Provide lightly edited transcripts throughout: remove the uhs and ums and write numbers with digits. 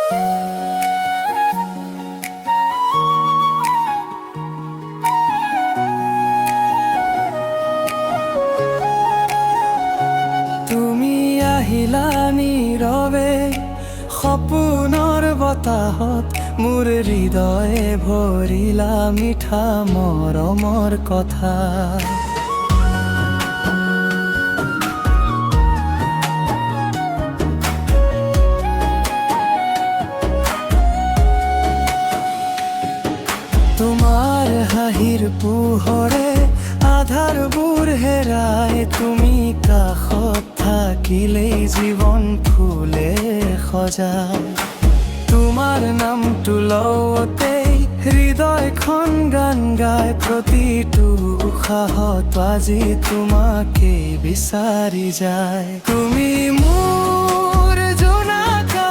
তুমি আহিলা নীৰৱে সপোনৰ বতাহত মোৰ হৃদয়ে ভৰিলা মিঠা মৰমৰ কথা। তোমাৰ হাঁহিৰ পোহৰে আধাৰবোৰ হেৰাই, তুমি কাষত থাকিলেই জীৱন ফুলে সজায়। তোমাৰ নামটো লওঁতেই হৃদয়খন গান গায়, প্ৰতিটো উশাহত আজি তোমাকে বিচাৰি যায়। তুমি মোৰ জোনাকা,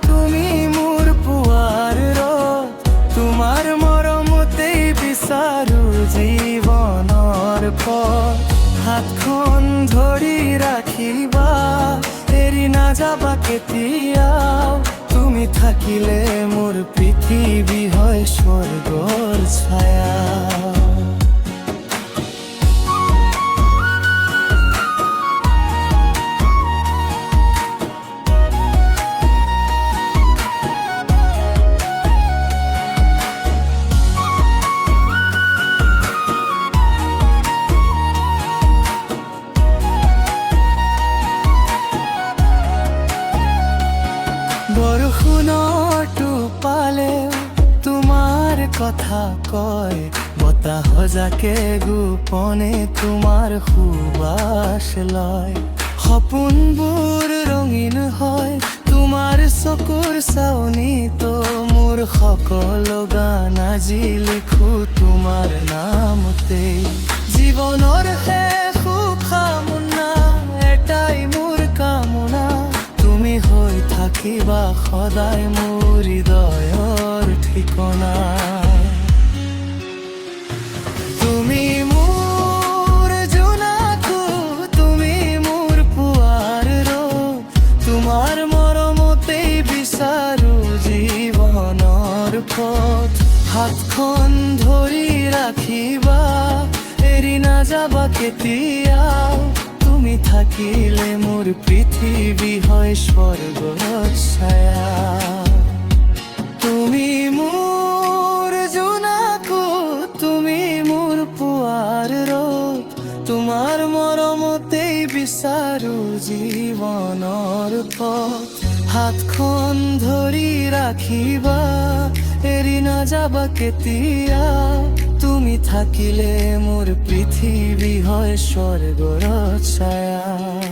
তুমি মোৰ পুৱাৰ ৰদ, তোমাৰ মৰমতেই বিচাৰো জীৱনৰ পথ। হাতখন ধৰি ৰাখিবা, এৰি নাযাবা কেতিয়াও, তুমি থাকিলে মোৰ পৃথিৱী হয় স্বৰ্গৰ ছায়া। বৰষুণৰ টোপালেও তোমাৰ কথা কয়, বতাহ যাকে গোপনে তোমাৰ সুবাস লয়। সপোনবোৰ ৰঙীন হয় তোমাৰ চকুৰ চাৱনিত, মোৰ সকলো গান আজি লিখো তোমাৰ নামতেই। জীৱনৰ শেষ কামনা এটাই মোৰ কামনা, তুমি হৈ থাকিবা সদায় মোৰ হৃদয়ৰ ঠিকনা। তুমি মোৰ জোনাকো, তুমি মোৰ পুৱাৰ ৰদ, তোমাৰ মৰমতেই বিচাৰো জীৱনৰ পথ। হাতখন ধৰি ৰাখিবা, এৰি নাযাবা কেতিয়াও, তুমি থাকিলে মোৰ পৃথিৱী হয় স্বৰ্গৰ ছায়া। তুমি মোৰ জোনাকো, তুমি মোৰ পুৱাৰ ৰদ, তোমাৰ মৰমতেই বিচাৰো জীৱনৰ পথ। হাতখন ধৰি ৰাখিবা, এৰি নাযাবা কেতিয়াও, তুমি থাকিলে মোৰ পৃথিৱী হয় স্বৰ্গৰ ছায়া।